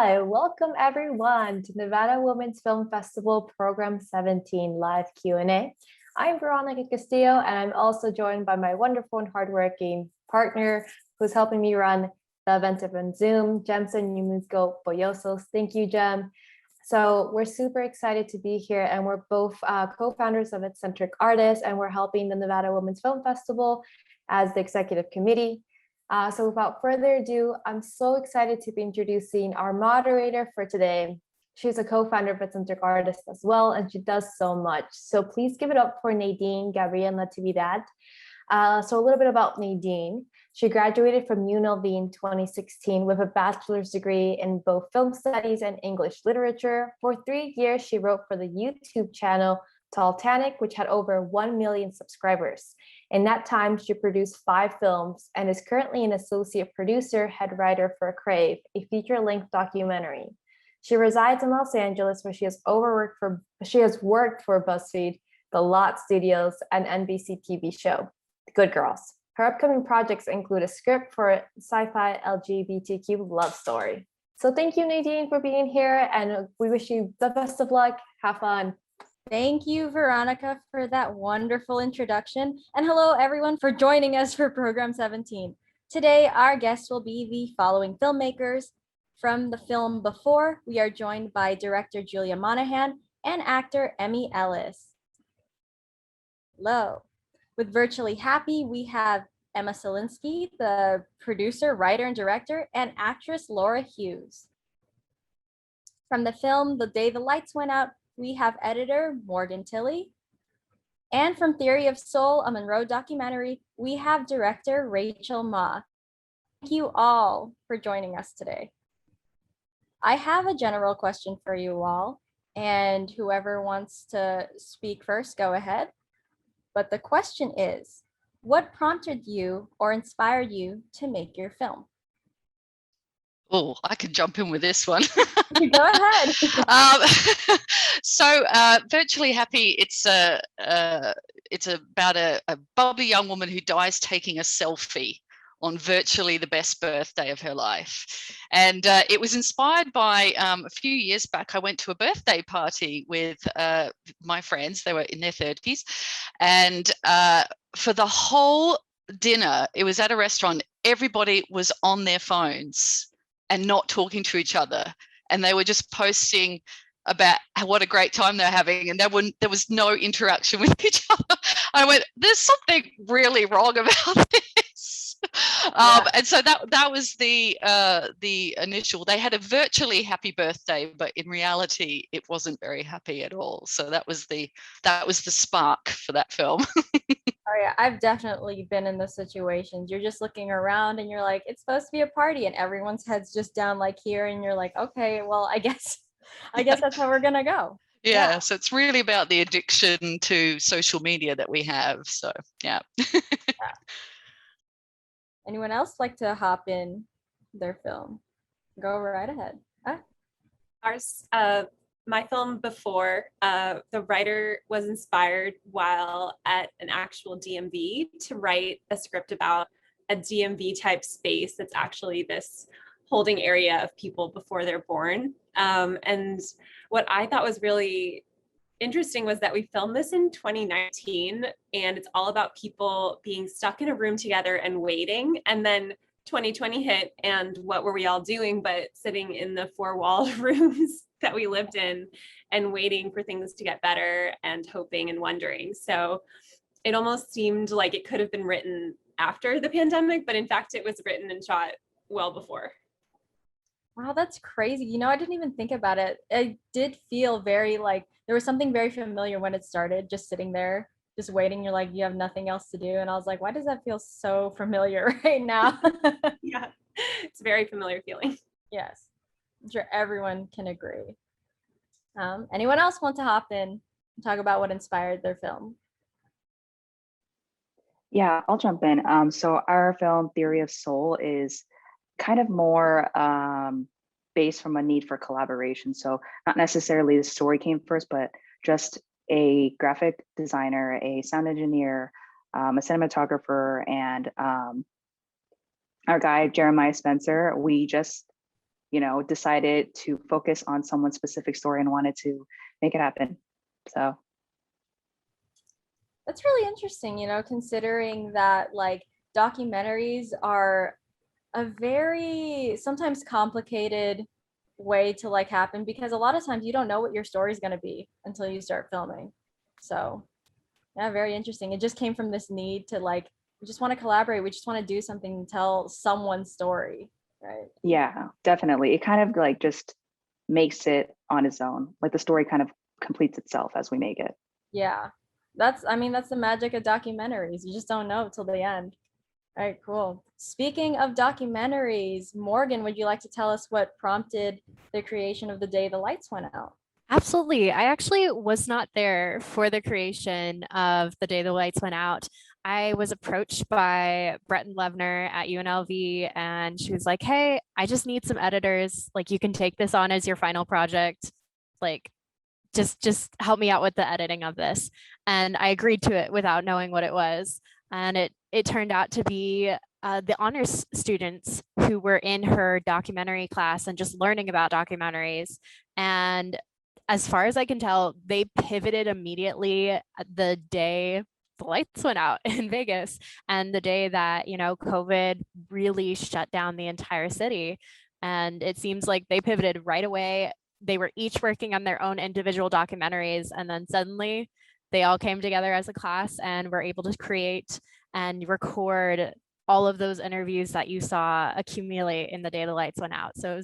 Hi, welcome everyone to Nevada Women's Film Festival Program 17 Live Q&A. I'm Veronica Castillo, and I'm also joined by my wonderful and hardworking partner who's helping me run the event on Zoom, Jemsen, Yumico, Bollozos. Thank you, Jem. So we're super excited to be here, and we're both co-founders of Eccentric Artists, and we're helping the Nevada Women's Film Festival as the executive committee. So without further ado, I'm so excited to be introducing our moderator for today. She's a co-founder of Eccentric Artists as well, and she does so much. So please give it up for Nadine-Gabrielle Natividad. So a little bit about Nadine. She graduated from UNLV in 2016 with a bachelor's degree in both film studies and English literature. For 3 years, she wrote for the YouTube channel Titanic, which had over 1 million subscribers. In that time, she produced 5 films and is currently an associate producer, head writer for Crave, a feature-length documentary. She resides in Los Angeles, where she has worked for BuzzFeed, The Lot Studios, and NBC TV show Good Girls. Her upcoming projects include a script for a sci-fi LGBTQ love story. So thank you, Nadine, for being here, and we wish you the best of luck. Have fun. Thank you, Veronica, for that wonderful introduction. And hello, everyone, for joining us for Program 17. Today, our guests will be the following filmmakers. From the film Before, we are joined by director Julia Monahan and actor Ellis. Hello. With Virtually Happy, we have Emma Selinski, the producer, writer, and director, and actress Laura Hughes. From the film The Day the Lights Went Out, we have editor Morgan Tilley. And from Theory of Soul, a Monro documentary, we have director Rachel Ma. Thank you all for joining us today. I have a general question for you all, and whoever wants to speak first, go ahead. But the question is, what prompted you or inspired you to make your film? Oh, I can jump in with this one. Go ahead. So Virtually Happy, it's about a bubbly young woman who dies taking a selfie on virtually the best birthday of her life. And it was inspired by a few years back, I went to a birthday party with my friends. They were in their 30s. And for the whole dinner, it was at a restaurant, everybody was on their phones and not talking to each other. And they were just posting about what a great time they're having. And there was no interaction with each other. I went, there's something really wrong about this. And so that was the initial. They had a virtually happy birthday, but in reality, it wasn't very happy at all. So that was the spark for that film. Oh yeah, I've definitely been in those situations. You're just looking around and you're like, it's supposed to be a party, and everyone's head's just down like here, and you're like, okay, well, I guess that's how we're gonna go. Yeah, so it's really about the addiction to social media that we have. So yeah. Anyone else like to hop in their film? Go right ahead. Ours, my film Before, the writer was inspired while at an actual DMV to write a script about a DMV type space that's actually this holding area of people before they're born. And what I thought was really interesting was that we filmed this in 2019, and it's all about people being stuck in a room together and waiting. And then 2020 hit, and what were we all doing but sitting in the 4-walled rooms that we lived in and waiting for things to get better and hoping and wondering. So it almost seemed like it could have been written after the pandemic, but in fact it was written and shot well before. Wow, that's crazy. You know, I didn't even think about it. It did feel very like there was something very familiar when it started, just sitting there, just waiting. You're like, you have nothing else to do. And I was like, why does that feel so familiar right now? Yeah, it's a very familiar feeling. Yes, I'm sure everyone can agree. Anyone else want to hop in and talk about what inspired their film? Yeah, I'll jump in. So our film Theory of Soul is kind of more based from a need for collaboration. So not necessarily the story came first, but just a graphic designer, a sound engineer, a cinematographer, and our guy, Jeremiah Spencer. We just decided to focus on someone's specific story and wanted to make it happen. So that's really interesting, considering that like documentaries are a very sometimes complicated way to like happen, because a lot of times you don't know what your story is going to be until you start filming. So yeah, very interesting. It just came from this need to like, we just want to collaborate. We just want to do something and tell someone's story, right? yeah, definitely. It kind of like just makes it on its own. Like the story kind of completes itself as we make it. Yeah, that's the magic of documentaries. You just don't know till the end. All right, cool. Speaking of documentaries, Morgan, would you like to tell us what prompted the creation of The Day the Lights Went Out? Absolutely. I actually was not there for the creation of The Day the Lights Went Out. I was approached by Breton Levner at UNLV, and she was like, hey, I just need some editors. Like, you can take this on as your final project. Like, just help me out with the editing of this. And I agreed to it without knowing what it was. And it turned out to be the honors students who were in her documentary class and just learning about documentaries. And as far as I can tell, they pivoted immediately the day the lights went out in Vegas, and the day that, COVID really shut down the entire city. And it seems like they pivoted right away. They were each working on their own individual documentaries, and then suddenly they all came together as a class and were able to create and record all of those interviews that you saw accumulate in The Day the Lights Went Out. So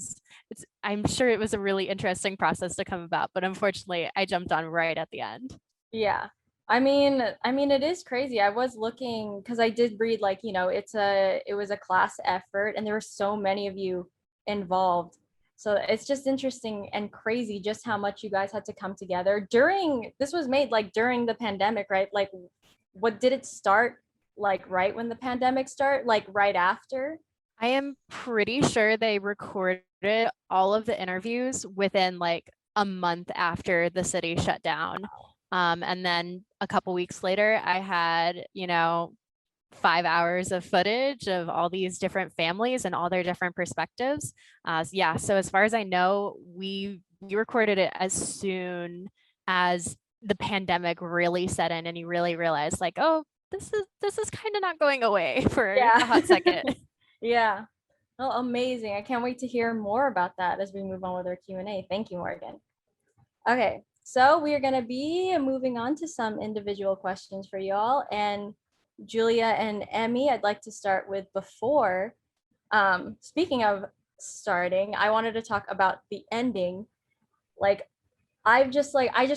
I'm sure it was a really interesting process to come about, but unfortunately I jumped on right at the end. Yeah. I mean, it is crazy. I was looking, because I did read like, it was a class effort and there were so many of you involved. So it's just interesting and crazy just how much you guys had to come together this was made like during the pandemic, right? Like, what did it start like right when the pandemic started, like right after? I am pretty sure they recorded all of the interviews within like a month after the city shut down. And then a couple weeks later, I had, 5 hours of footage of all these different families and all their different perspectives. So as far as I know, we recorded it as soon as the pandemic really set in, and you really realized like, oh, this is kind of not going away for a hot second. Yeah. Oh, amazing. I can't wait to hear more about that as we move on with our Q&A. Thank you, Morgan. Okay, so we are going to be moving on to some individual questions for y'all. And Julia and Emmy, I'd like to start with before. Speaking of starting, I wanted to talk about the ending. Like, I just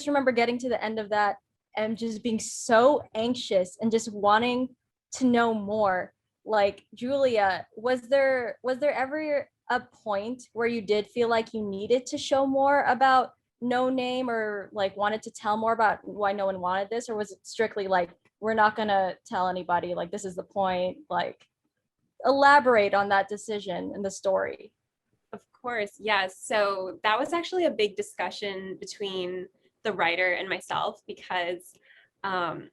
remember getting to the end of that and just being so anxious and just wanting to know more. Like, Julia, was there ever a point where you did feel like you needed to show more about No Name, or like wanted to tell more about why no one wanted this? Or was it strictly like, we're not gonna tell anybody, like this is the point? Like, elaborate on that decision in the story. Of course, yes. So that was actually a big discussion between the writer and myself, because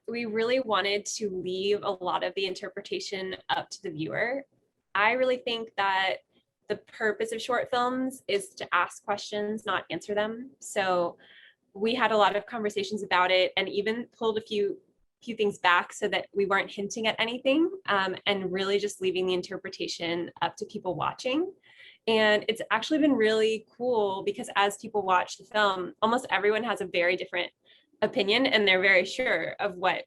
we really wanted to leave a lot of the interpretation up to the viewer. I really think that the purpose of short films is to ask questions, not answer them. So we had a lot of conversations about it, and even pulled a few things back so that we weren't hinting at anything, and really just leaving the interpretation up to people watching. And it's actually been really cool, because as people watch the film, almost everyone has a very different opinion, and they're very sure of what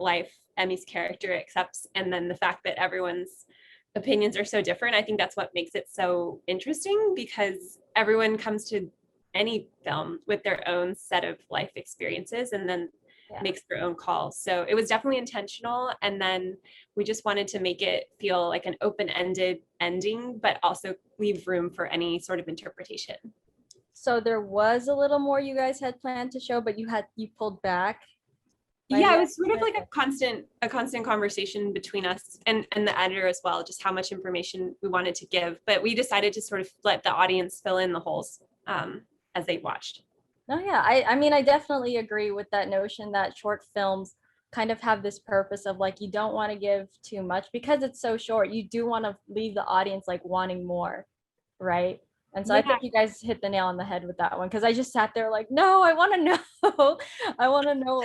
life Emmy's character accepts. And then the fact that everyone's opinions are so different, I think that's what makes it so interesting, because everyone comes to any film with their own set of life experiences and then makes their own calls. So it was definitely intentional. And then we just wanted to make it feel like an open-ended ending, but also leave room for any sort of interpretation. So there was a little more you guys had planned to show, but you pulled back. Yeah, it was sort of like a constant conversation between us and the editor as well, just how much information we wanted to give. But we decided to sort of let the audience fill in the holes as they watched. Oh yeah, I mean, I definitely agree with that notion that short films kind of have this purpose of like, you don't want to give too much because it's so short. You do want to leave the audience like wanting more, right? And so I think you guys hit the nail on the head with that one, because I just sat there like, no, I want to know. I want to know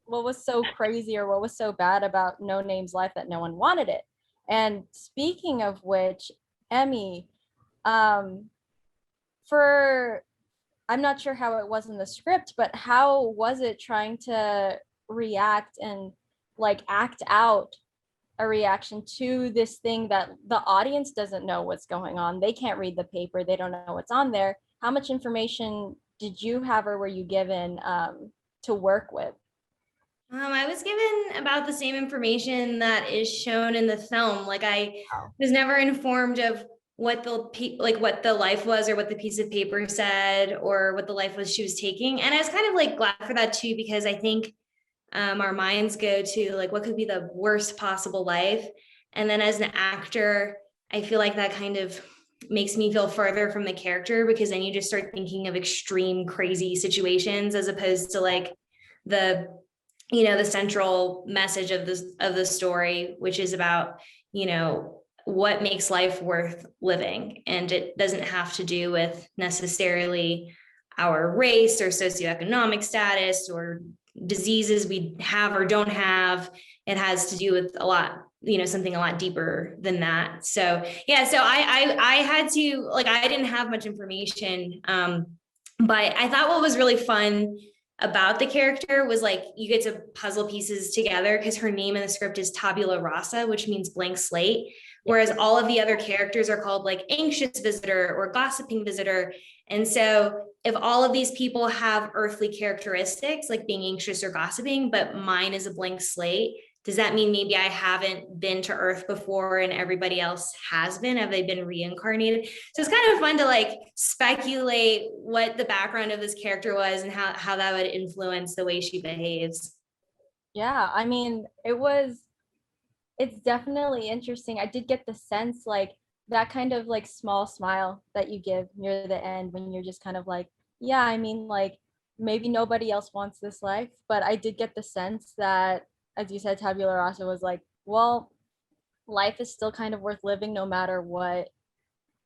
what was so crazy or what was so bad about No Name's life that no one wanted it. And speaking of which, Emmy, I'm not sure how it was in the script, but how was it trying to react and like act out a reaction to this thing that the audience doesn't know what's going on? They can't read the paper. They don't know what's on there. How much information did you have or were you given to work with? I was given about the same information that is shown in the film. Like I was never informed of what the life was or what the piece of paper said or what the life was she was taking. And I was kind of like glad for that too, because I think our minds go to like, what could be the worst possible life? And then as an actor, I feel like that kind of makes me feel further from the character, because then you just start thinking of extreme, crazy situations as opposed to like the central message of the story, which is about, what makes life worth living. And it doesn't have to do with necessarily our race or socioeconomic status or diseases we have or don't have. It has to do with a lot, something a lot deeper than that. So I had to, like, I didn't have much information, but I thought what was really fun about the character was like you get to puzzle pieces together, because her name in the script is Tabula Rasa, which means blank slate, whereas all of the other characters are called like anxious visitor or gossiping visitor. And so if all of these people have earthly characteristics like being anxious or gossiping, but mine is a blank slate, does that mean maybe I haven't been to Earth before and everybody else has been? Have they been reincarnated? So it's kind of fun to like speculate what the background of this character was and how that would influence the way she behaves. Yeah, I mean, it's definitely interesting. I did get the sense like that kind of like small smile that you give near the end when you're just kind of like, yeah, I mean, like maybe nobody else wants this life, but I did get the sense that, as you said, Tabula Rasa was like, well, life is still kind of worth living no matter what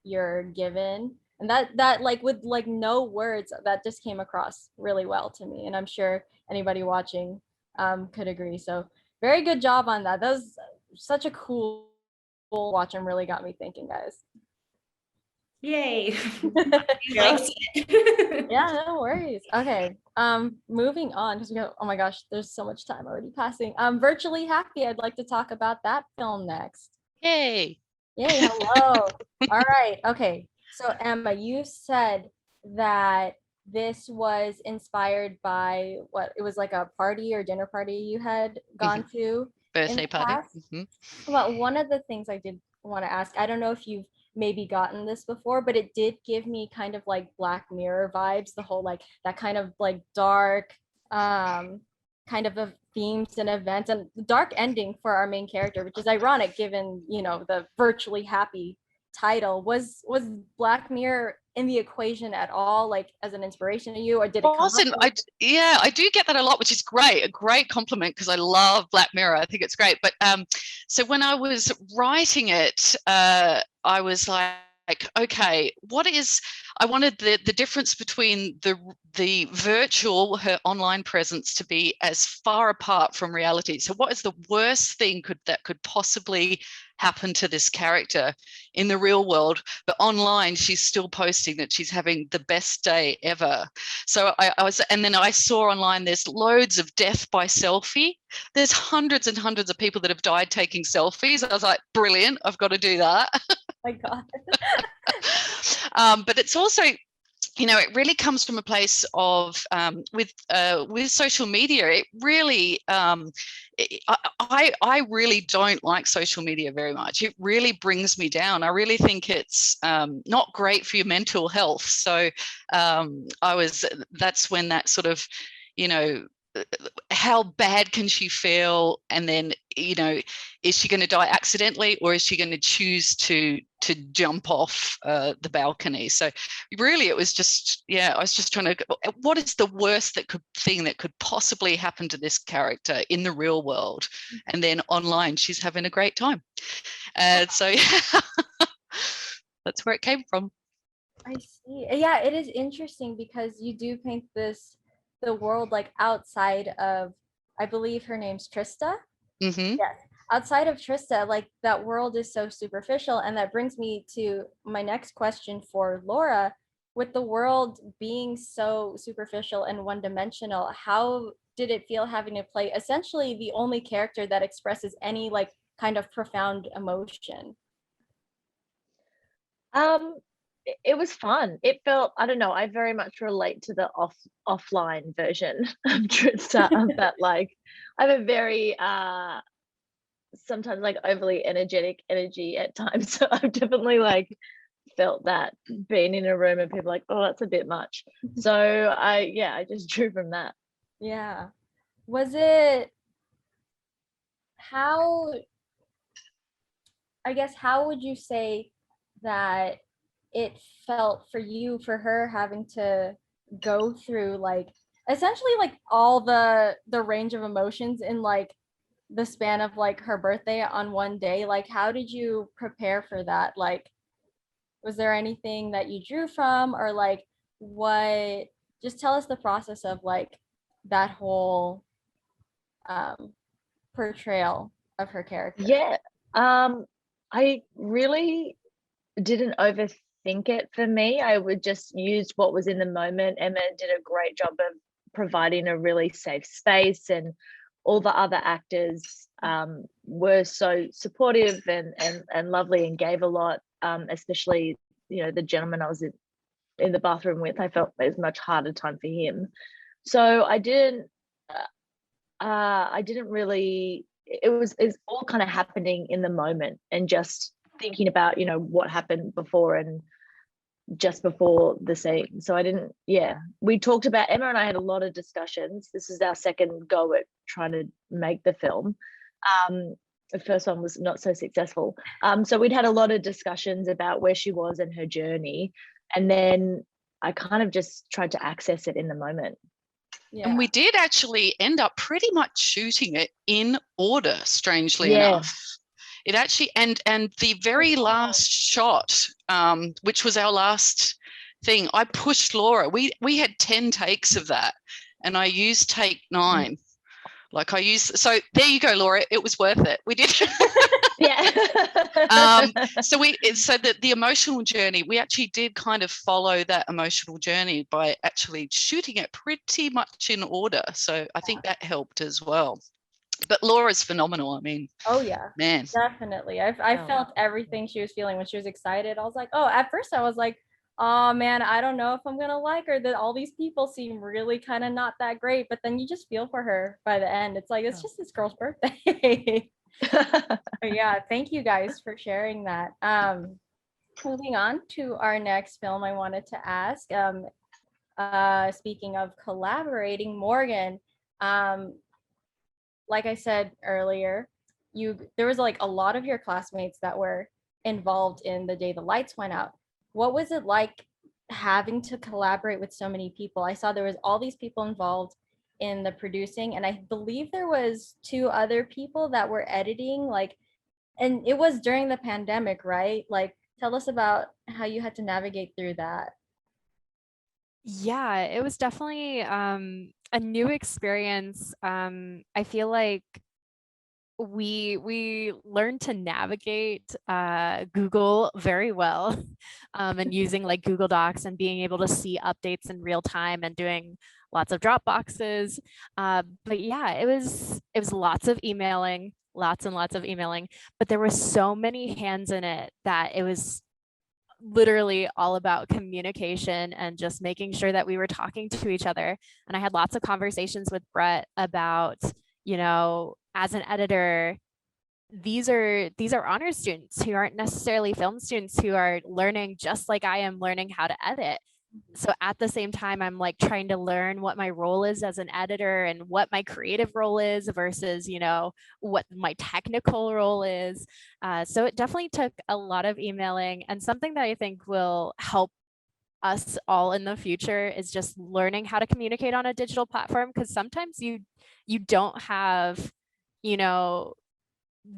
you're given. And that like with like no words, that just came across really well to me. And I'm sure anybody watching could agree. So very good job on that. That was such a cool watch and really got me thinking, guys. Yay. Yeah. Yeah, no worries. Okay, moving on, because we go, oh my gosh, there's so much time already passing. Virtually Happy, I'd like to talk about that film next. Yay. Hello. All right, okay. So Emma, you said that this was inspired by what, it was like a party or dinner party you had gone to. Birthday party. Well, one of the things I did want to ask, I don't know if you've maybe gotten this before, but it did give me kind of like Black Mirror vibes, the whole like that kind of like dark kind of a themes and events, and dark ending for our main character, which is ironic given the Virtually Happy title. Was Black Mirror in the equation at all, like as an inspiration to you, or did it come up? I do get that a lot, which is great, a great compliment, because I love Black Mirror. I think it's great. But so when I was writing it, I was like, okay, I wanted the difference between the virtual, her online presence, to be as far apart from reality. So what is the worst thing that could possibly happen to this character in the real world, but online she's still posting that she's having the best day ever. So and then I saw online there's loads of death by selfie. There's hundreds and hundreds of people that have died taking selfies. I was like, brilliant, I've got to do that. My God. But it's also, it really comes from a place of with social media. It really, I really don't like social media very much. It really brings me down. I really think it's not great for your mental health. So that's when that sort of, how bad can she feel? And then, is she going to die accidentally, or is she going to choose to jump off the balcony? So really it was just, I was just trying to, what is the worst thing that could possibly happen to this character in the real world? And then online she's having a great time. So that's where it came from. I see. Yeah, it is interesting because you do paint the world like outside of, I believe her name's Trista. Mm-hmm. Yes. Outside of Trista, like that world is so superficial. And that brings me to my next question for Laura. With the world being so superficial and one-dimensional, how did it feel having to play essentially the only character that expresses any like kind of profound emotion? It was fun. It felt, I don't know, I very much relate to the offline version of Trista, that like I have a very sometimes like overly energetic energy at times. So I've definitely like felt that being in a room and people like, oh, that's a bit much. So I just drew from that. Yeah. Was it how, I guess, how would you say that it felt for you, for her having to go through like essentially like all the range of emotions in like the span of like her birthday on one day? Like, how did you prepare for that? Like, was there anything that you drew from, or like what, just tell us the process of like that whole um portrayal of her character. Yeah. I really didn't overthink it for me. I would just use what was in the moment. Emma did a great job of providing a really safe space, and all the other actors were so supportive and lovely and gave a lot, especially, you know, the gentleman I was in the bathroom with. I felt it was a much harder time for him. So I didn't really, it's all kind of happening in the moment and just thinking about, you know, what happened before and just before the scene. So I didn't, we talked about, Emma and I had a lot of discussions. This is our second go at trying to make the film. The first one was not so successful. So we'd had a lot of discussions about where she was and her journey. And then I kind of just tried to access it in the moment. Yeah. And we did actually end up pretty much shooting it in order, strangely enough. It actually, and the very last shot, which was our last thing, I pushed Laura. We had 10 takes of that, and I used take 9. Like I used, so there you go, Laura. It was worth it. We did. So the emotional journey, we actually did kind of follow that emotional journey by actually shooting it pretty much in order. So I think that helped as well. But Laura's phenomenal. I mean, oh yeah, man, definitely. I felt everything she was feeling when she was excited. I was like, oh, at first I was like, oh man, I don't know if I'm gonna like her. That all these people seem really kind of not that great. But then you just feel for her by the end. It's like, it's just this girl's birthday. But yeah, thank you guys for sharing that. Moving on to our next film, I wanted to ask, speaking of collaborating, Morgan, like I said earlier, there was like a lot of your classmates that were involved in The Day the Lights Went Out. What was it like having to collaborate with so many people? I saw there was all these people involved in the producing, and I believe there was 2 other people that were editing, like, and it was during the pandemic, right? Like, tell us about how you had to navigate through that. Yeah, it was definitely a new experience. I feel like we learned to navigate Google very well, and using like Google Docs and being able to see updates in real time and doing lots of drop boxes. But yeah, it was lots of emailing, lots and lots of emailing, but there were so many hands in it that it was literally all about communication and just making sure that we were talking to each other. And I had lots of conversations with Brett about, you know, as an editor, these are honors students who aren't necessarily film students, who are learning just like I am learning how to edit. So at the same time, I'm like trying to learn what my role is as an editor and what my creative role is versus, you know, what my technical role is. So it definitely took a lot of emailing, and something that I think will help us all in the future is just learning how to communicate on a digital platform, because sometimes you don't have, you know,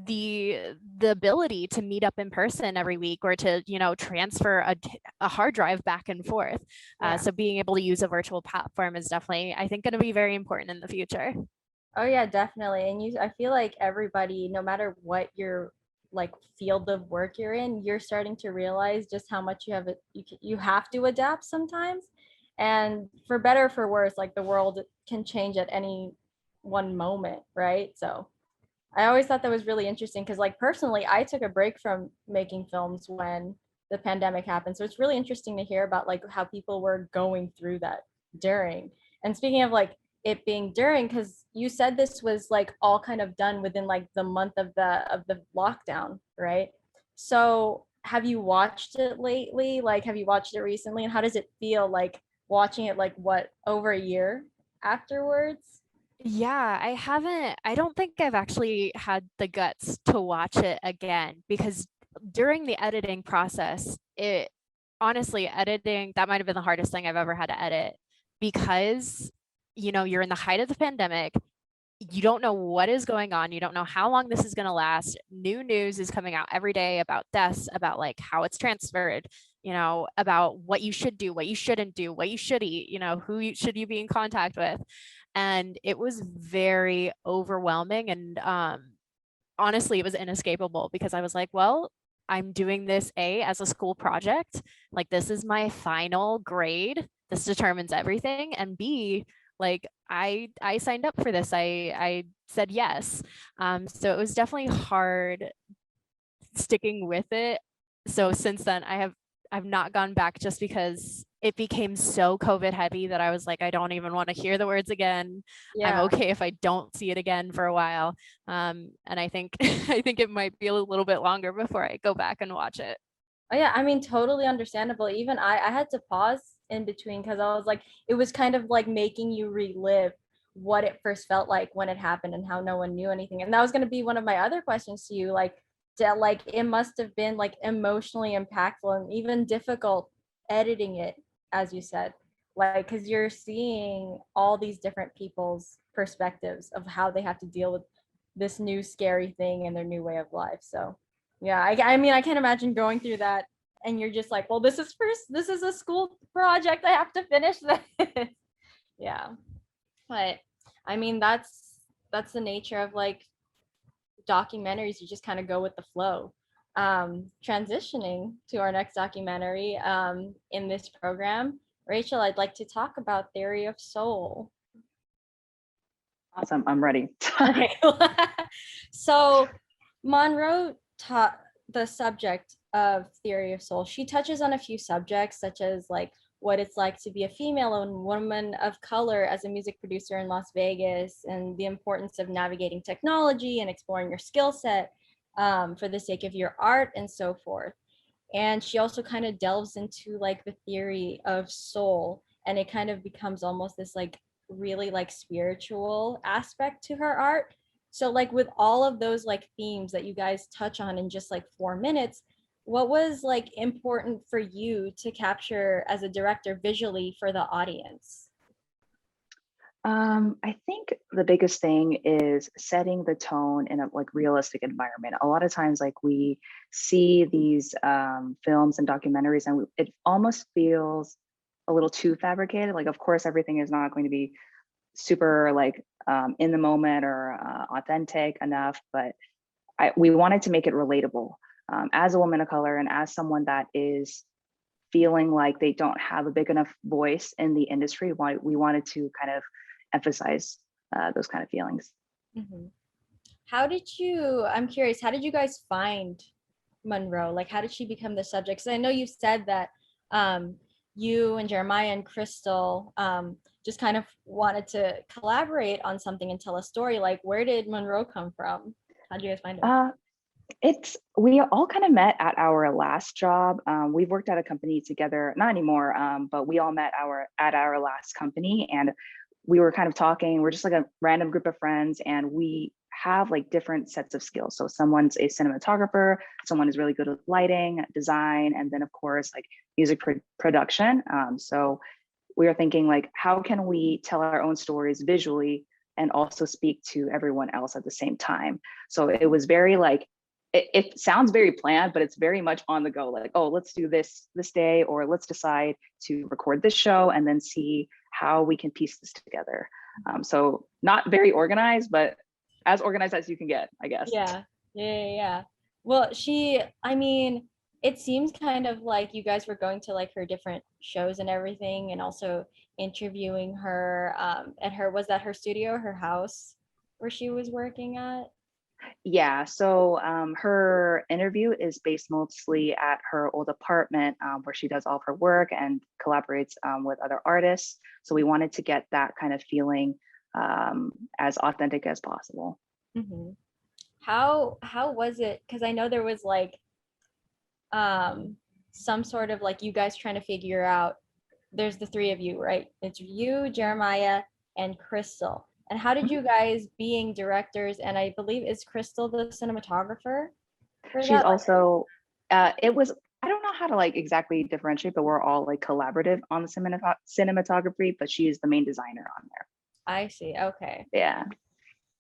the ability to meet up in person every week, or to, you know, transfer a hard drive back and forth. Yeah. So being able to use a virtual platform is definitely, I think, going to be very important in the future. Oh yeah, definitely. And I feel like everybody, no matter what your like field of work you're in, you're starting to realize just how much you have to adapt sometimes. And for better or for worse, like the world can change at any one moment, right? So I always thought that was really interesting because, like, personally, I took a break from making films when the pandemic happened. So it's really interesting to hear about like how people were going through that during. And speaking of like it being during, because you said this was like all kind of done within like the month of the lockdown, right? So have you watched it lately? Like, have you watched it recently? And how does it feel like watching it like what, over a year afterwards? Yeah, I don't think I've actually had the guts to watch it again, because during the editing process, honestly, editing, that might have been the hardest thing I've ever had to edit, because, you know, you're in the height of the pandemic. You don't know what is going on. You don't know how long this is going to last. New news is coming out every day about deaths, about like how it's transferred, you know, about what you should do, what you shouldn't do, what you should eat, you know, should you be in contact with. And it was very overwhelming. And honestly, it was inescapable, because I was like, well, I'm doing this as a school project. Like, this is my final grade. This determines everything. And B, like, I signed up for this. I said yes. So it was definitely hard sticking with it. So since then, I've not gone back, just because it became so COVID heavy that I was like, I don't even want to hear the words again. I'm okay if I don't see it again for a while. And I think I think it might be a little bit longer before I go back and watch it. Oh yeah, I mean, totally understandable. Even I had to pause in between because I was like, it was kind of like making you relive what it first felt like when it happened and how no one knew anything. And that was going to be one of my other questions to you, like, like it must have been like emotionally impactful and even difficult editing it, as you said, like, because you're seeing all these different people's perspectives of how they have to deal with this new scary thing and their new way of life. So yeah, I mean, I can't imagine going through that and you're just like, well, this is a school project. I have to finish this. Yeah. But I mean, that's the nature of like documentaries. You just kind of go with the flow. Transitioning to our next documentary in this program, Rachel, I'd like to talk about Theory of Soul. Awesome, I'm ready. Okay. So Monro taught the subject of Theory of Soul. She touches on a few subjects, such as like what it's like to be a female and woman of color as a music producer in Las Vegas, and the importance of navigating technology and exploring your skill set for the sake of your art and so forth. And she also kind of delves into like the theory of soul, and it kind of becomes almost this like really like spiritual aspect to her art. So like with all of those like themes that you guys touch on in just like 4 minutes, what was like important for you to capture as a director visually for the audience? I think the biggest thing is setting the tone in a like realistic environment. A lot of times, like we see these films and documentaries, and it almost feels a little too fabricated. Like, of course, everything is not going to be super like in the moment or authentic enough, but we wanted to make it relatable. As a woman of color and as someone that is feeling like they don't have a big enough voice in the industry, we wanted to kind of emphasize those kind of feelings. Mm-hmm. I'm curious, how did you guys find Monro? Like, how did she become the subject? Because I know you said that you and Jeremiah and Crystal just kind of wanted to collaborate on something and tell a story. Like, where did Monro come from? How did you guys find her? We all kind of met at our last job. We've worked at a company together, not anymore, but we all met at our last company, and we were kind of talking. We're just like a random group of friends, and we have like different sets of skills. So someone's a cinematographer, someone is really good with lighting, design, and then of course like music production. So we were thinking like, how can we tell our own stories visually and also speak to everyone else at the same time. So it was very like, it sounds very planned, but it's very much on the go. Like, oh, let's do this day, or let's decide to record this show and then see how we can piece this together. So not very organized, but as organized as you can get, I guess. Yeah. Well, I mean, it seems kind of like you guys were going to like her different shows and everything, and also interviewing her was that her studio, her house where she was working at? Yeah, so her interview is based mostly at her old apartment, where she does all of her work and collaborates with other artists. So we wanted to get that kind of feeling as authentic as possible. Mm-hmm. How was it? Because I know there was like some sort of like you guys trying to figure out, there's the three of you, right? It's you, Jeremiah, and Crystal. And how did you guys, being directors, and I believe, is Crystal the cinematographer? She's also, it was, I don't know how to like exactly differentiate, but we're all like collaborative on the cinematography, but she is the main designer on there. I see, okay. Yeah.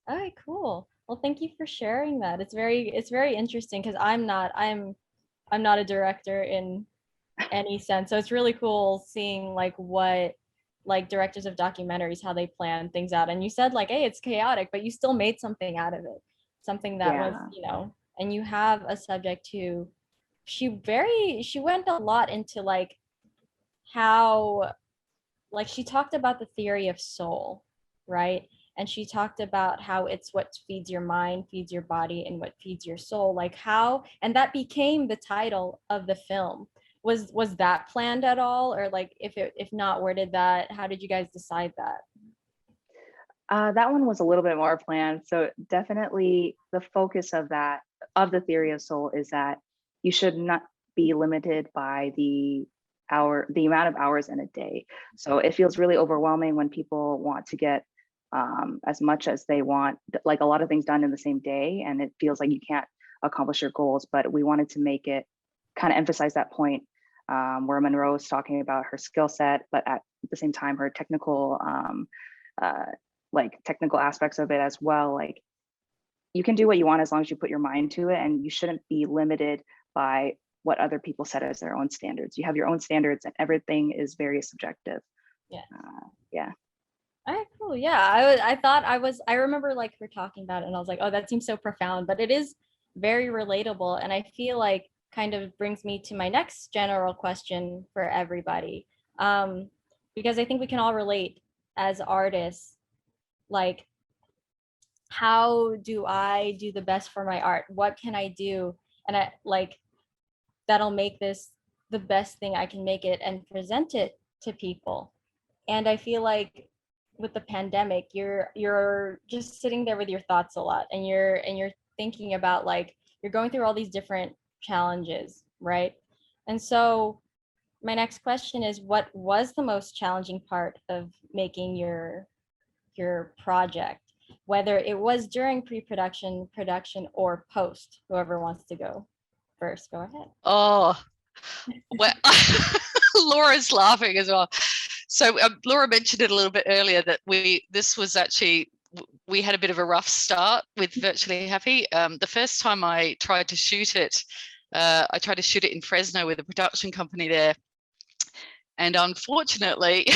All right, cool. Well, thank you for sharing that. It's very interesting because I'm not a director in any sense. So it's really cool seeing like what like directors of documentaries, how they plan things out. And you said like, hey, it's chaotic, but you still made something out of it. Something that was, you know, and you have a subject too. She went a lot into like how, like she talked about the theory of soul, right? And she talked about how it's what feeds your mind, feeds your body, and what feeds your soul. Like how, and that became the title of the film. Was that planned at all, or like if not, how did you guys decide that? That one was a little bit more planned. So definitely the focus of the theory of soul is that you should not be limited by the amount of hours in a day. So it feels really overwhelming when people want to get as much as they want, like a lot of things done in the same day, and it feels like you can't accomplish your goals. But we wanted to make it kind of emphasize that point, where Monro is talking about her skill set, but at the same time, her technical aspects of it as well. Like you can do what you want as long as you put your mind to it, and you shouldn't be limited by what other people set as their own standards. You have your own standards, and everything is very subjective. Yeah. All right, cool. Yeah, I remember like we're talking about it, and I was like, oh, that seems so profound, but it is very relatable, and I feel like kind of brings me to my next general question for everybody, because I think we can all relate as artists. Like, how do I do the best for my art? What can I do? And I like that'll make this the best thing I can make it and present it to people. And I feel like with the pandemic, you're just sitting there with your thoughts a lot, and you're thinking about like you're going through all these different challenges, right? And so my next question is, what was the most challenging part of making your project, whether it was during pre-production, production, or post? Whoever wants to go first, go ahead. Oh, well, Laura's laughing as well. So Laura mentioned it a little bit earlier that we had a bit of a rough start with Virtually Happy. The first time I tried to shoot it, in Fresno with a production company there. And unfortunately,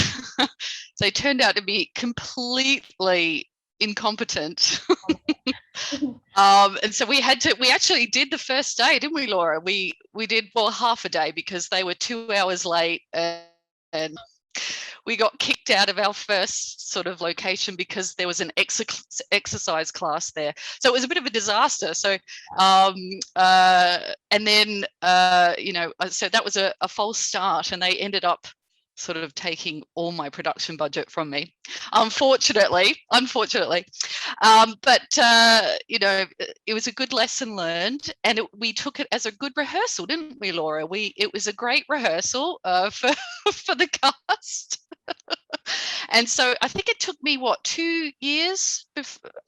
they turned out to be completely incompetent. And so we actually did the first day, didn't we, Laura? We did, well, half a day, because they were 2 hours late, and we got kicked out of our first sort of location because there was an exercise class there. So it was a bit of a disaster. So, and then, so that was a false start, and they ended up sort of taking all my production budget from me, unfortunately. But it was a good lesson learned, and we took it as a good rehearsal, didn't we, Laura? It was a great rehearsal for the cast. And so I think it took me 2 years,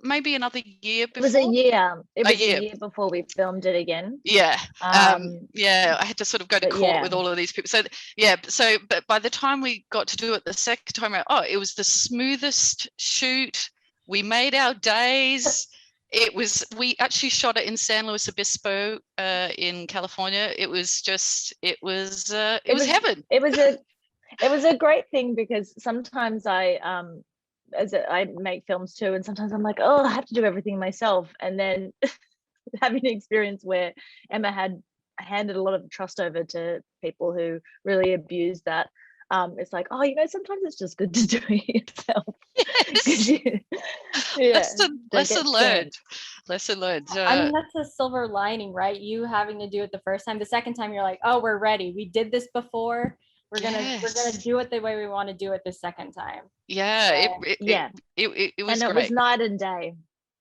maybe another year before. It was a year. It was a year before we filmed it again. Yeah. I had to sort of go to court with all of these people. So but by the time we got to do it the second time around, it was the smoothest shoot. We made our days. We actually shot it in San Luis Obispo in California. It was heaven. It was a great thing, because sometimes I make films too, and sometimes I'm like, oh, I have to do everything myself. And then having an experience where Emma had handed a lot of trust over to people who really abused that, it's like, oh, sometimes it's just good to do it yourself. Lesson learned. I mean, that's a silver lining, right? You having to do it the first time. The second time you're like, oh, we're ready. We did this before. We're gonna do it the way we want to do it the second time. Yeah, it was and it was night and day.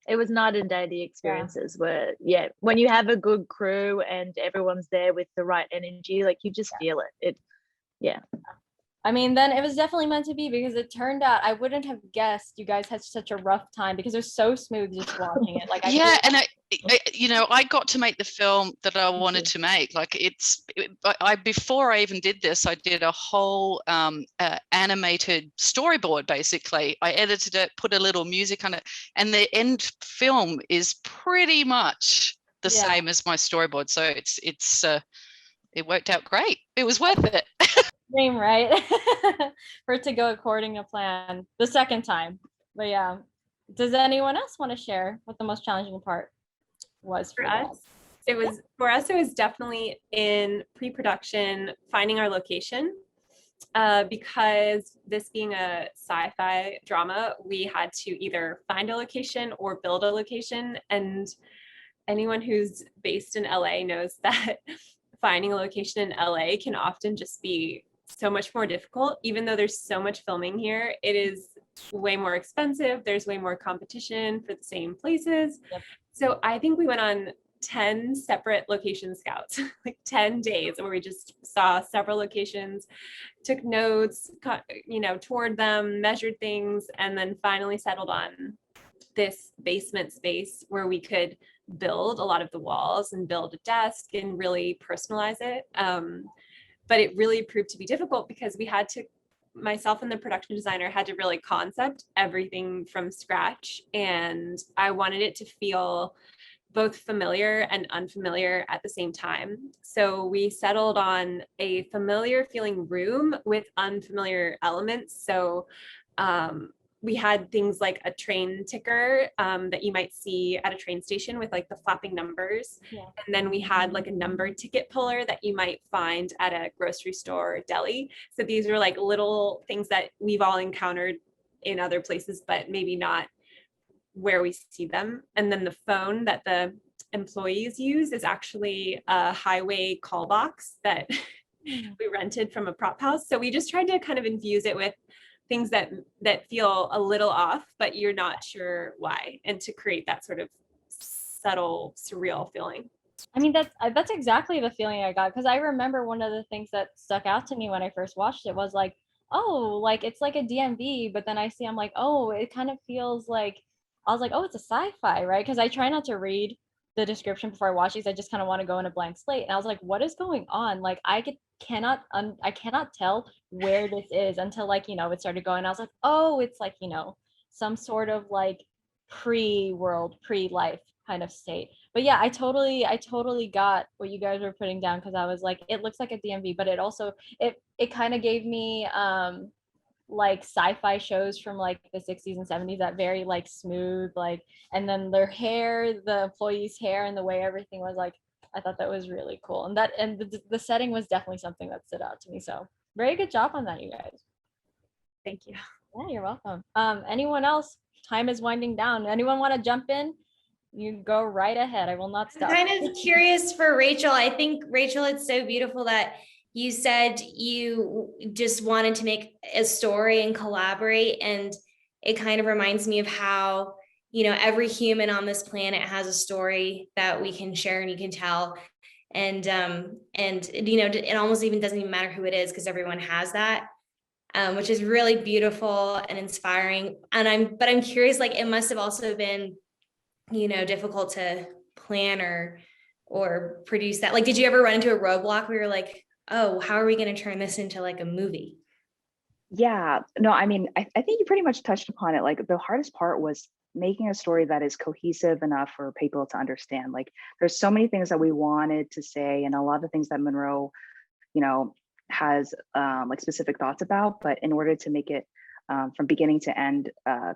It was night and day. The experiences were, when you have a good crew and everyone's there with the right energy, like you just feel it. I mean, then it was definitely meant to be, because it turned out I wouldn't have guessed you guys had such a rough time, because it was so smooth just watching it. Like, I got to make the film that I wanted to make. Like, before I even did this, I did a whole animated storyboard. Basically, I edited it, put a little music on it, and the end film is pretty much the same as my storyboard. So it worked out great. It was worth it. Dream, right? For it to go according to plan the second time. But yeah, does anyone else want to share what the most challenging part was for us? It was definitely in pre-production, finding our location, because this being a sci-fi drama, we had to either find a location or build a location. And anyone who's based in LA knows that finding a location in LA can often just be so much more difficult. Even though there's so much filming here, it is way more expensive. There's way more competition for the same places. Yep. So I think we went on 10 separate location scouts, like 10 days, where we just saw several locations, took notes, toured them, measured things, and then finally settled on this basement space where we could build a lot of the walls and build a desk and really personalize it. But it really proved to be difficult, because myself and the production designer had to really concept everything from scratch. And I wanted it to feel both familiar and unfamiliar at the same time. So we settled on a familiar feeling room with unfamiliar elements. So we had things like a train ticker that you might see at a train station with like the flapping numbers. Yeah. And then we had like a numbered ticket puller that you might find at a grocery store or deli. So these were like little things that we've all encountered in other places, but maybe not where we see them. And then the phone that the employees use is actually a highway call box that we rented from a prop house. So we just tried to kind of infuse it with things that feel a little off, but you're not sure why, and to create that sort of subtle, surreal feeling. I mean, that's exactly the feeling I got, because I remember one of the things that stuck out to me when I first watched it was like, oh, like it's like a DMV, but then I'm like, oh, it kind of feels like, I was like, oh, it's a sci-fi, right? Because I try not to read the description before I watch these. I just kind of want to go in a blank slate. And I was like, what is going on? Like, I cannot tell where this is until like, it started going. I was like, oh, it's like, some sort of like pre-world, pre-life kind of state. But yeah, I totally got what you guys were putting down, because I was like, it looks like a DMV, but it also, it kind of gave me like sci-fi shows from like the 60s and 70s, that very like smooth, like, and then their hair, the employees' hair, and the way everything was, like, I thought that was really cool. And the setting was definitely something that stood out to me. So very good job on that, you guys. Thank you. Yeah, you're welcome. Anyone else? Time is winding down. Anyone want to jump in? You go right ahead. I will not stop. I'm kind of curious for Rachel. I think, Rachel, it's so beautiful that you said you just wanted to make a story and collaborate. And it kind of reminds me of how, every human on this planet has a story that we can share and you can tell. And it almost even doesn't even matter who it is, because everyone has that, which is really beautiful and inspiring. And I'm curious, like, it must have also been, difficult to plan or produce that. Like, did you ever run into a roadblock where you're like, oh, how are we going to turn this into like a movie? Yeah, no, I mean, I think you pretty much touched upon it. Like, the hardest part was making a story that is cohesive enough for people to understand. Like there's so many things that we wanted to say, and a lot of things that Monro, you know, has like specific thoughts about, but in order to make it from beginning to end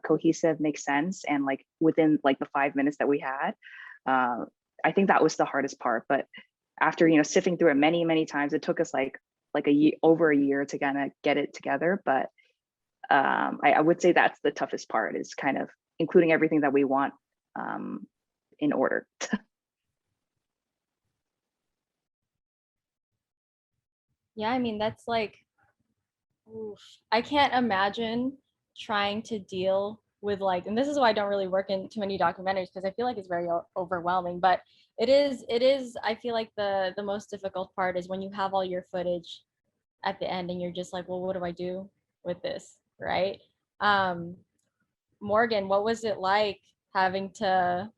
cohesive, make sense, and like within like the 5 minutes that we had, I think that was the hardest part. But after, you know, sifting through it many times, it took us like over a year to kind of get it together. But I would say that's the toughest part, is kind of including everything that we want in order. Yeah, I mean, that's like, oof. I can't imagine trying to deal with like, and this is why I don't really work in too many documentaries, because I feel like it's very overwhelming. But it is, I feel like the most difficult part is when you have all your footage at the end and you're just like, well, what do I do with this, right? Morgan, what was it like having to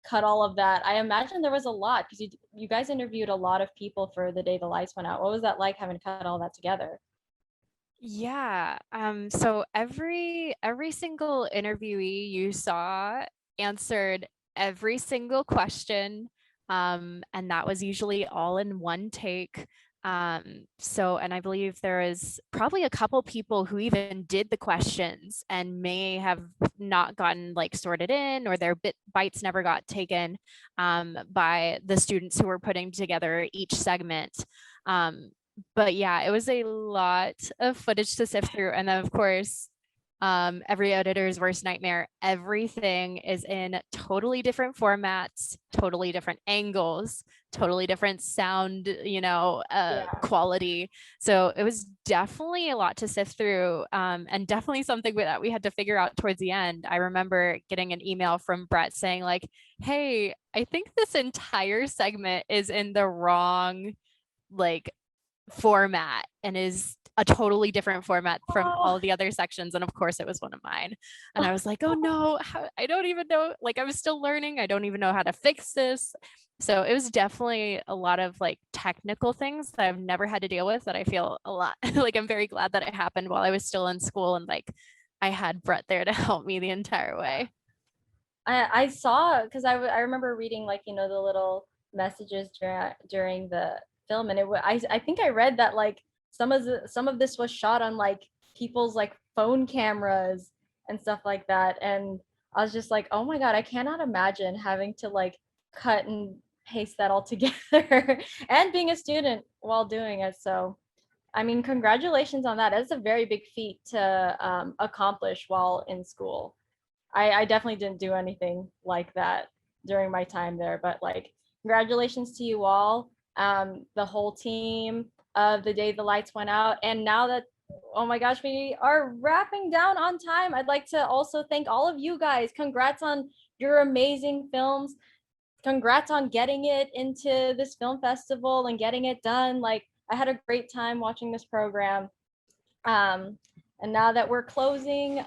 cut all of that? I imagine there was a lot, because you guys interviewed a lot of people for the day the lights went out. What was that like, having to cut all that together? Yeah. So every single interviewee you saw answered every single question. And that was usually all in one take. And I believe there is probably a couple people who even did the questions and may have not gotten like sorted in, or their bites never got taken by the students who were putting together each segment. But yeah, it was a lot of footage to sift through. And then of course, every editor's worst nightmare, everything is in totally different formats, totally different angles, totally different sound, quality. So it was definitely a lot to sift through, and definitely something that we had to figure out towards the end. I remember getting an email from Brett saying like, hey, I think this entire segment is in the wrong like format and is a totally different format from all the other sections. And of course it was one of mine. And I was like, oh no, I don't even know, like I was still learning. I don't even know how to fix this. So it was definitely a lot of like technical things that I've never had to deal with, that I feel a lot like I'm very glad that it happened while I was still in school, and like I had Brett there to help me the entire way. I saw, because I remember reading like, the little messages during the film, and I think I read that like some of this was shot on like people's like phone cameras and stuff like that, and I was just like, oh my god, I cannot imagine having to like cut and paste that all together and being a student while doing it. So I mean, congratulations on that. That's a very big feat to accomplish while in school. I definitely didn't do anything like that during my time there, but like congratulations to you all, the whole team of the day the lights went out. And now that, oh my gosh, we are wrapping down on time, I'd like to also thank all of you guys. Congrats on your amazing films. Congrats on getting it into this film festival and getting it done. Like I had a great time watching this program. And now that we're closing,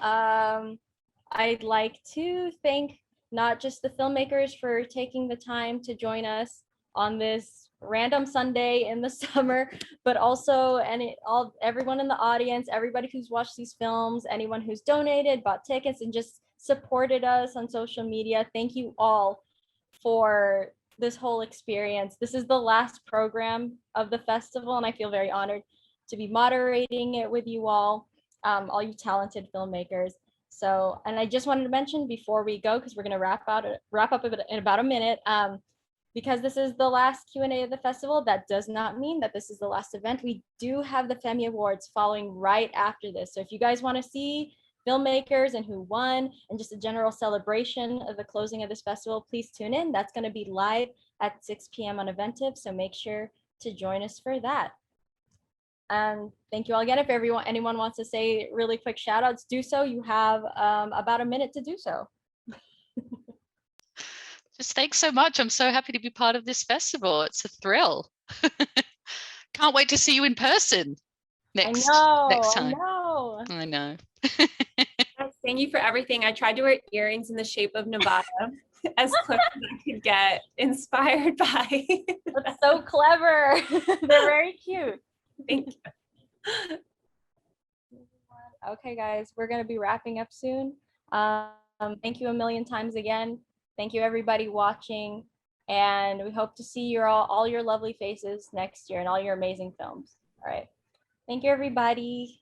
I'd like to thank not just the filmmakers for taking the time to join us on this random Sunday in the summer, but also everyone in the audience, everybody who's watched these films, anyone who's donated, bought tickets, and just supported us on social media. Thank you all for this whole experience. This is the last program of the festival, and I feel very honored to be moderating it with you all you talented filmmakers. So, and I just wanted to mention before we go, because we're going to wrap up in about a minute, because this is the last Q&A of the festival, that does not mean that this is the last event. We do have the Femi Awards following right after this. So if you guys want to see filmmakers and who won, and just a general celebration of the closing of this festival, please tune in. That's going to be live at 6 p.m. on Eventive, so make sure to join us for that. And thank you all again. If anyone wants to say really quick shout outs, do so. You have about a minute to do so. Just thanks so much. I'm so happy to be part of this festival. It's a thrill. Can't wait to see you in person next time. I know. Thank you for everything. I tried to wear earrings in the shape of Nevada as close as I could get, inspired by. That's so clever. They're very cute. Thank you. Okay, guys, we're going to be wrapping up soon. Thank you a million times again. Thank you everybody watching. And we hope to see all your lovely faces next year and all your amazing films. All right. Thank you, everybody.